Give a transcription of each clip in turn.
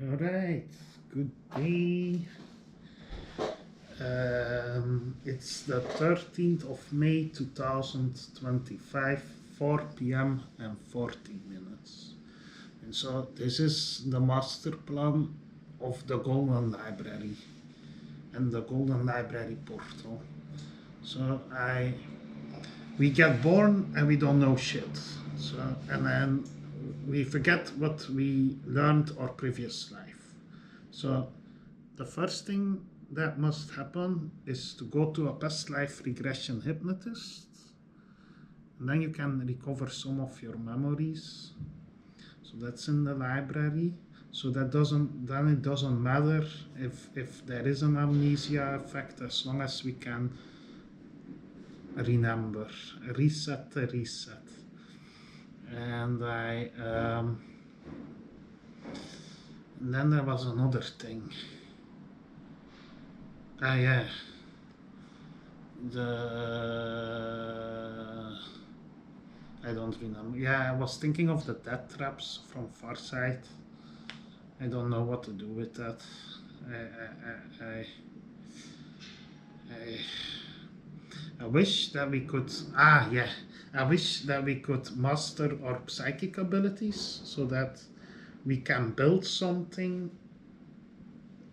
Alright, good day. It's the 13th of May 2025, 4 p.m. and 14 minutes. And so this is the master plan of the Golden Library and the Golden Library portal. So we get born and we don't know shit. So and then we forget what we learned our previous life. So the first thing that must happen is to go to a past life regression hypnotist. And then you can recover some of your memories. So that's in the library. So then it doesn't matter if there is an amnesia effect, as long as we can remember, reset the reset. And and then there was another thing. Yeah. I don't remember. Yeah, I was thinking of the death traps from Farsight. I don't know what to do with that. I wish that we could. Yeah. I wish that we could master our psychic abilities so that we can build something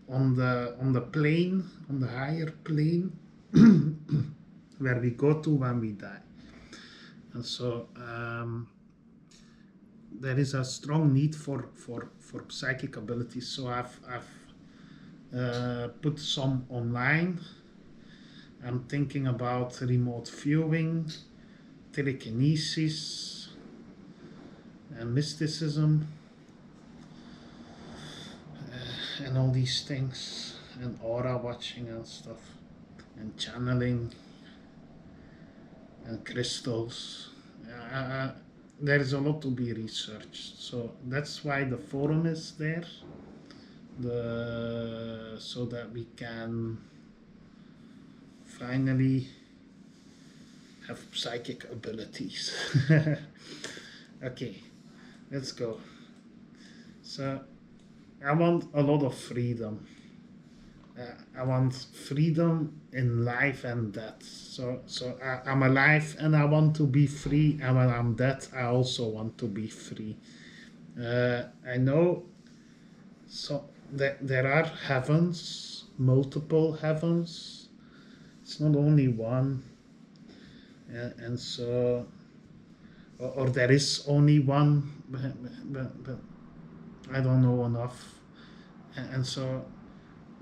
on the plane, on the higher plane, where we go to when we die. And so there is a strong need for psychic abilities. So I've put some online. I'm thinking about remote viewing, telekinesis, and mysticism, and all these things, and aura watching and stuff, and channeling, and crystals. There is a lot to be researched, so that's why the forum is there, so that we can finally have psychic abilities. Okay, let's go. So I want a lot of freedom. I want freedom in life and death. So I'm alive and I want to be free, and when I'm dead, I also want to be free. I know so that there are heavens, multiple heavens. It's not only one, and so, or there is only one, but I don't know enough, and so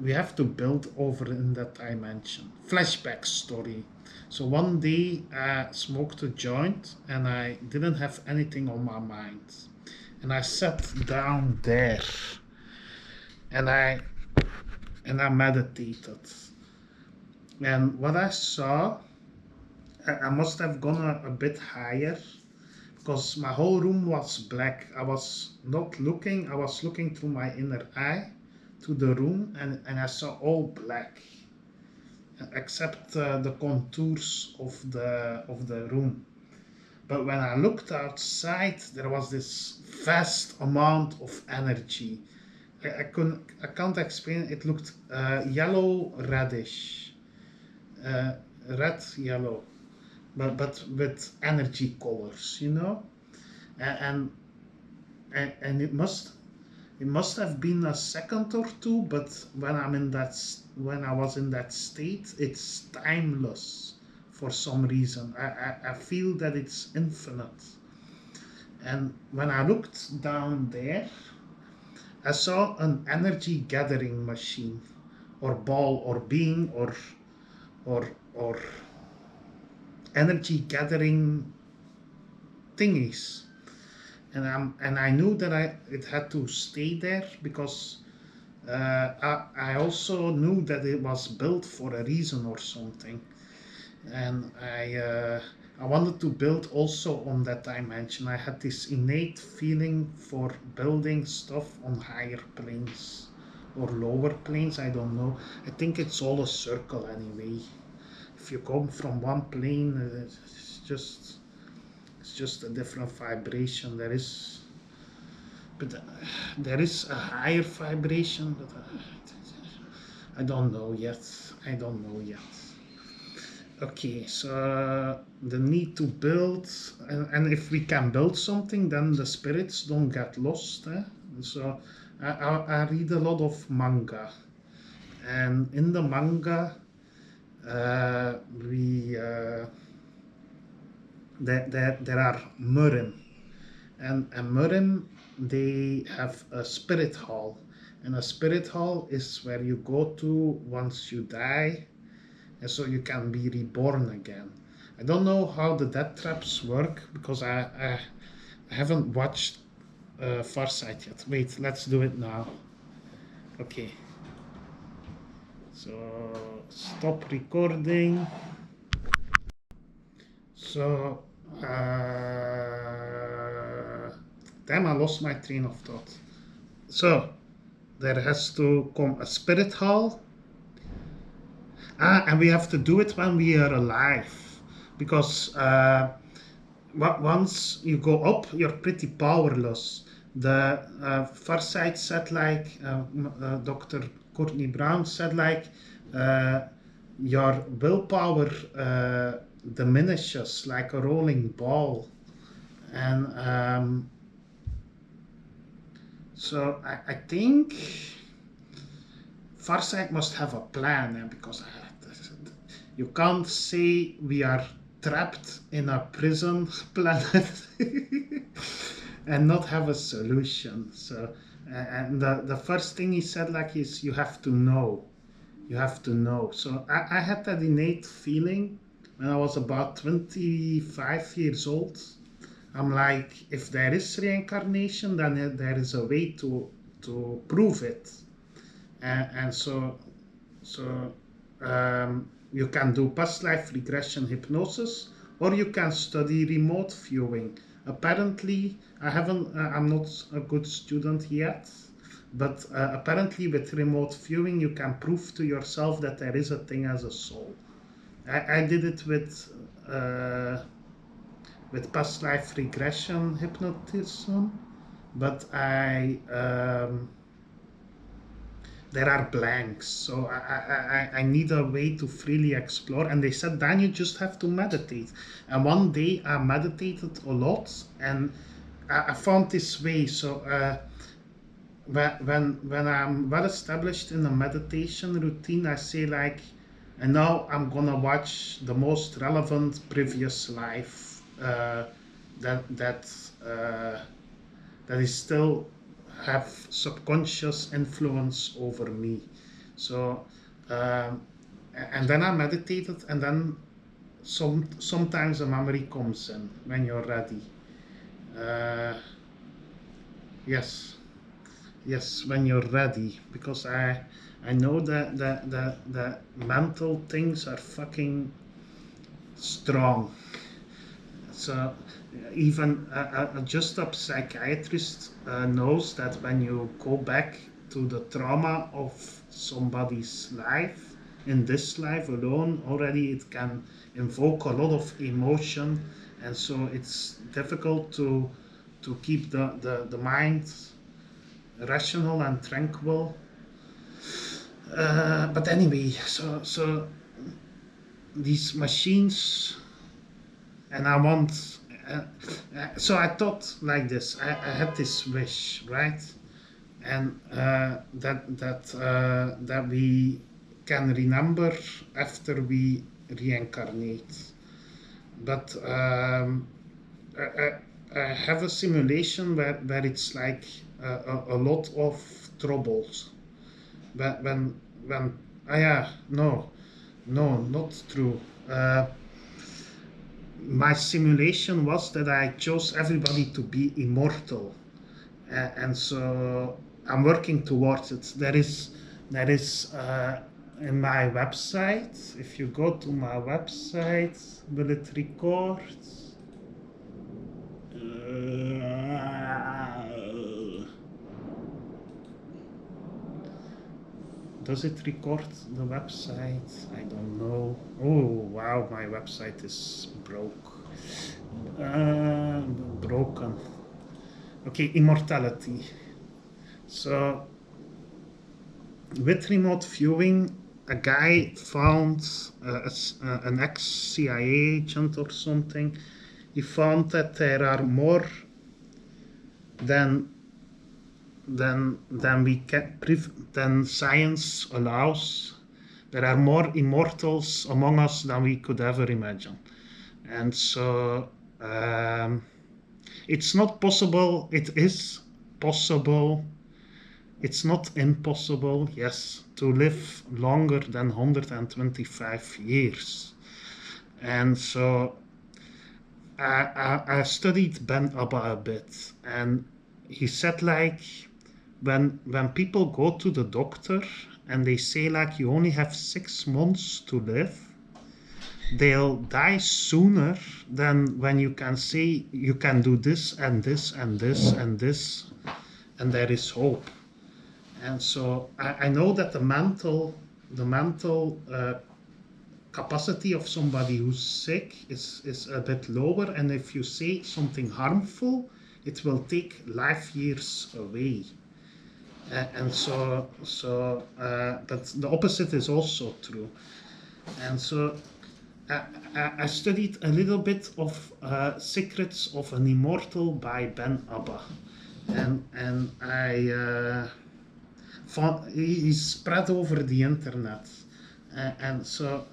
we have to build over in that dimension. Flashback story. So one day I smoked a joint and I didn't have anything on my mind. And I sat down there and I meditated. And what I saw, I must have gone a bit higher because my whole room was black. I was not looking, I was looking through my inner eye to the room, and I saw all black except the contours of the room. But when I looked outside, there was this vast amount of energy. I can't explain. It looked yellow reddish, red yellow, but with energy colors, and it must have been a second or two, but when I was in that state, it's timeless for some reason. I feel that it's infinite. And when I looked down there, I saw an energy gathering machine, or ball, or being, or energy gathering thingies. And I knew that it had to stay there because I also knew that it was built for a reason or something, and I wanted to build also on that dimension. I had this innate feeling for building stuff on higher planes or lower planes. I don't know. I think it's all a circle anyway. If you come from one plane, it's just a different vibration. There is but there is a higher vibration, but I don't know yet. I don't know yet. Okay, so the need to build, and if we can build something, then the spirits don't get lost. So I read a lot of manga, and in the manga, we there are murim, and murim, they have a spirit hall, and a spirit hall is where you go to once you die, and so you can be reborn again. I don't know how the death traps work because I haven't watched Farsight yet. Wait, let's do it now. Okay. So stop recording. So damn, I lost my train of thought. So there has to come a spirit hall. And we have to do it when we are alive, because once you go up, you're pretty powerless. The Farsight said, like Dr. Courtney Brown said, like your willpower diminishes like a rolling ball, and so I think Farsight must have a plan, because you can't say we are trapped in a prison planet and not have a solution. So, and the first thing he said, like, is you have to know. You have to know. So I had that innate feeling when I was about 25 years old. I'm like, if there is reincarnation, then there is a way to prove it. And so you can do past life regression hypnosis, or you can study remote viewing. Apparently, I'm not a good student yet, but apparently with remote viewing, you can prove to yourself that there is a thing as a soul. I did it with past life regression hypnotism, but there are blanks, so I need a way to freely explore. And they said, then you just have to meditate. And one day I meditated a lot, and I found this way. So when I'm well established in a meditation routine, I say, like, and now I'm gonna watch the most relevant previous life that is still have subconscious influence over me. So and then I meditated, and then sometimes a memory comes in when you're ready. Yes, when you're ready, because I know that the mental things are fucking strong. So even a just up psychiatrist knows that when you go back to the trauma of somebody's life, in this life alone, already it can invoke a lot of emotion, and so it's difficult to keep the mind rational and tranquil. But anyway, so these machines, and I want. So I thought like this. I had this wish, right? And that we can remember after we reincarnate. But I have a simulation where it's like a lot of troubles. But when yeah, no, not true. My simulation was that I chose everybody to be immortal, and so I'm working towards it. There is in my website. If you go to my website, will it record? Does it record the website? I don't know. Oh wow, my website is broken. Okay, immortality. So with remote viewing, a guy found an ex-CIA agent or something. He found that there are more than than science allows. There are more immortals among us than we could ever imagine, and so it's not possible. It is possible. It's not impossible, yes, to live longer than 125 years. And so I studied Ben Abba a bit, and he said like when people go to the doctor and they say like you only have 6 months to live, they'll die sooner than when you can say you can do this and this and this and this, and there is hope. And so I know that the mental capacity of somebody who's sick is a bit lower, and if you say something harmful, it will take life years away. And so but the opposite is also true. And so I studied a little bit of Secrets of an Immortal by Ben Abba, and I he's spread over the internet, and so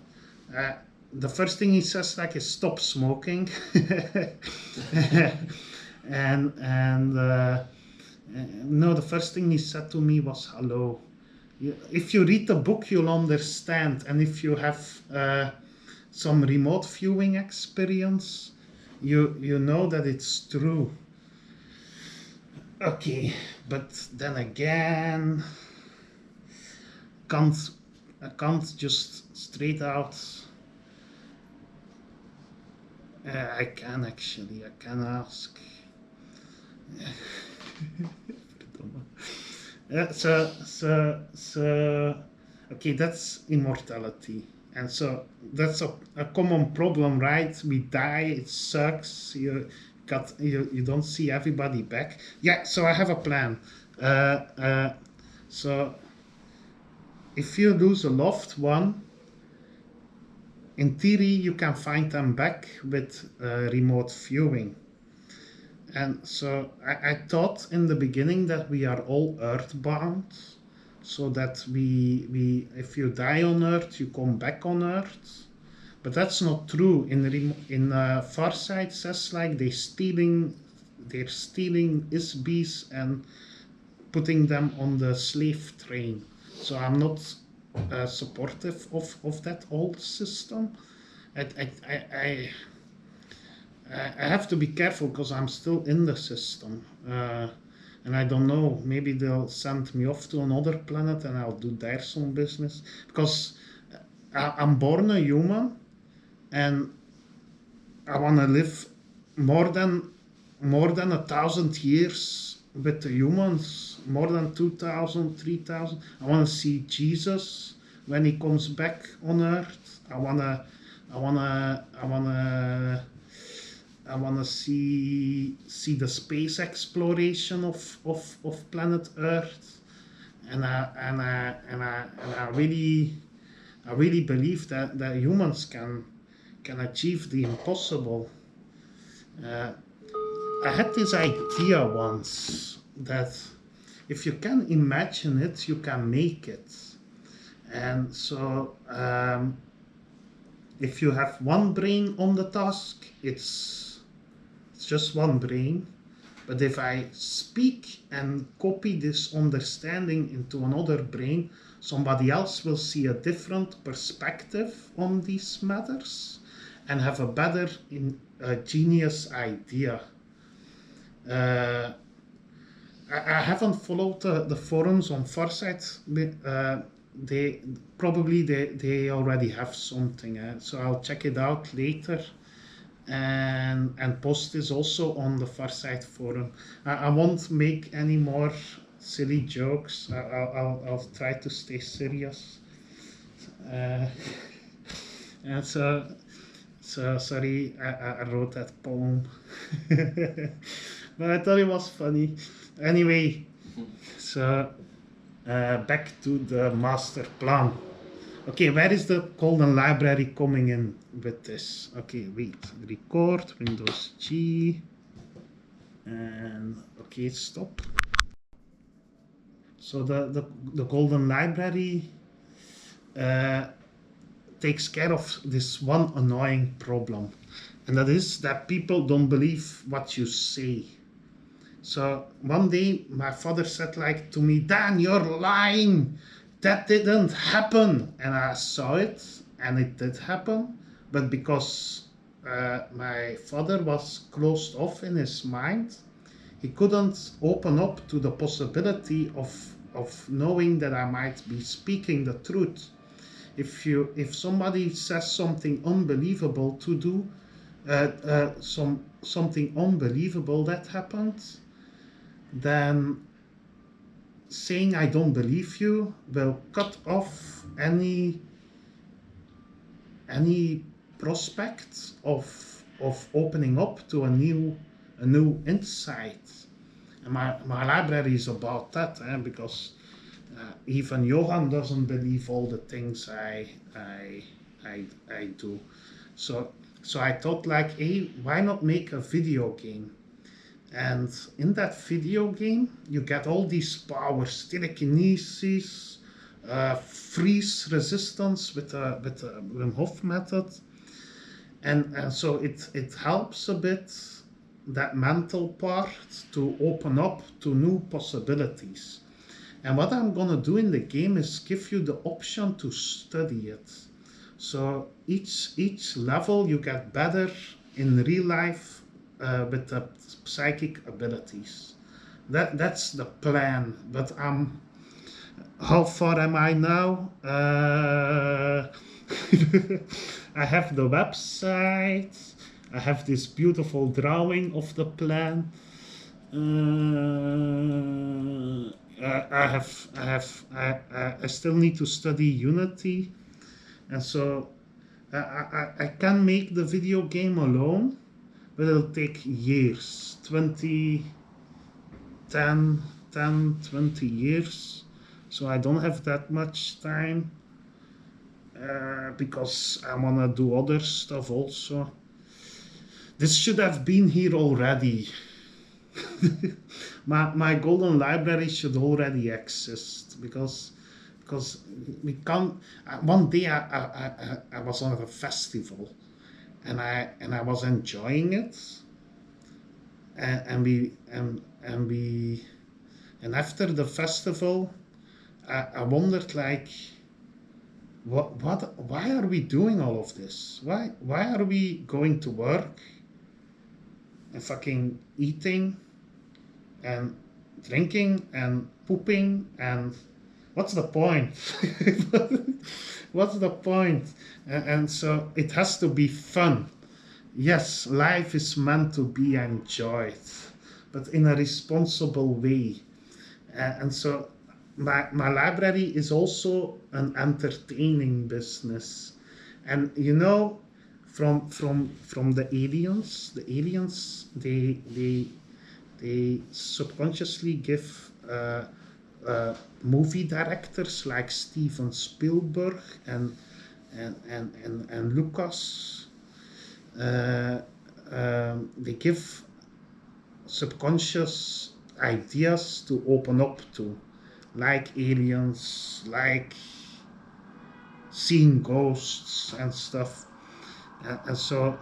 the first thing he says like is stop smoking, and no, the first thing he said to me was hello. If you read the book, you'll understand, and if you have some remote viewing experience, you know that it's true. Okay, but then again, I can't just straight out. I can actually. I can ask. So. Okay, that's immortality, and so that's a common problem, right? We die. It sucks. You don't see everybody back. Yeah. So I have a plan. So if you lose a loved one, in theory, you can find them back with remote viewing. And so I thought in the beginning that we are all earthbound, so that we if you die on Earth, you come back on Earth. But that's not true. In Farsight says like they're stealing ISBs and putting them on the slave train. So I'm not supportive of that old system. I have to be careful because I'm still in the system. And I don't know, maybe they'll send me off to another planet and I'll do there some business. Because I'm born a human and I want to live more than 1,000 years with the humans, more than 2,000, 3,000. I want to see Jesus when he comes back on Earth. I wanna see the space exploration of planet Earth, and I really believe that humans can achieve the impossible. I had this idea once that if you can imagine it, you can make it. And so if you have one brain on the task, it's just one brain. But if I speak and copy this understanding into another brain, somebody else will see a different perspective on these matters and have a better genius idea. I haven't followed the forums on Farsight. They already have something, so I'll check it out later, and post this also on the Farsight forum. I won't make any more silly jokes. I'll try to stay serious. And so sorry, I wrote that poem. but I thought it was funny. Anyway, so back to the master plan. Okay, where is the golden library coming in with this? Okay, wait, record, Windows G, and okay, stop. So the golden library takes care of this one annoying problem, and that is that people don't believe what you say. So one day my father said like to me, Dan, you're lying. That didn't happen. And I saw it and it did happen. But because my father was closed off in his mind, he couldn't open up to the possibility of knowing that I might be speaking the truth. If somebody says something unbelievable to do, something unbelievable that happened, then saying I don't believe you will cut off any prospect of opening up to a new insight. And my library is about that, because even Johan doesn't believe all the things I do. So I thought like, hey, why not make a video game? And in that video game, you get all these powers: telekinesis, freeze resistance with the Wim Hof method, and so it helps a bit that mental part to open up to new possibilities. And what I'm gonna do in the game is give you the option to study it. So each level you get better in real life with the psychic abilities. That's the plan. But how far am I now? I have the website. I have this beautiful drawing of the plan. I still need to study Unity, and so I can make the video game alone, but it'll take years, 20 years. So I don't have that much time because I want to do other stuff also. This should have been here already. my golden library should already exist because we can't. One day I was on a festival and I was enjoying it, and after the festival I wondered like, why are we doing all of this? Why are we going to work and fucking eating and drinking and pooping, and what's the point? What's the point? And so it has to be fun. Yes, life is meant to be enjoyed, but in a responsible way. And so my library is also an entertaining business. And you know, from the aliens, they subconsciously give movie directors like Steven Spielberg and Lucas, they give subconscious ideas to open up to, like aliens, like seeing ghosts and stuff. And so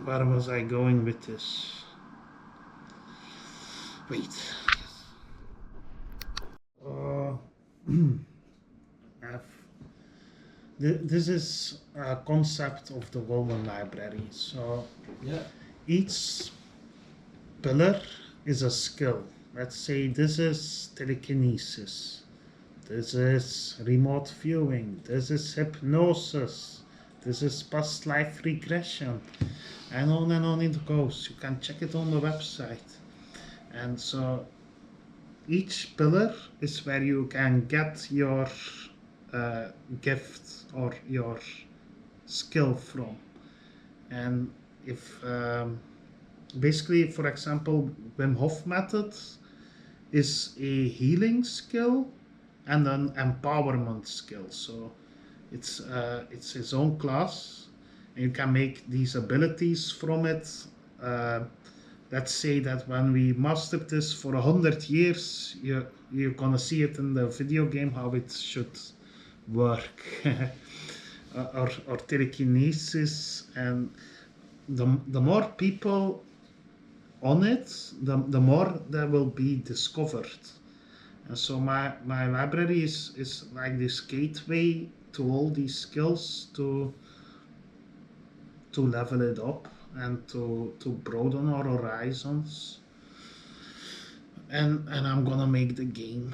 where was I going with this? Wait. This is a concept of the golden library. So Yeah. each pillar is a skill. Let's say this is telekinesis. This is remote viewing. This is hypnosis. This is past life regression. And on it goes. You can check it on the website. And so each pillar is where you can get your gift or your skill from. And if basically, for example, Wim Hof method is a healing skill and an empowerment skill. So it's his own class, and you can make these abilities from it. Uh, let's say that when we mastered this for 100 years, you're gonna see it in the video game how it should work. or telekinesis, and the more people on it, the more there will be discovered. And so my library is like this gateway to all these skills to level it up and to broaden our horizons. And I'm gonna make the game.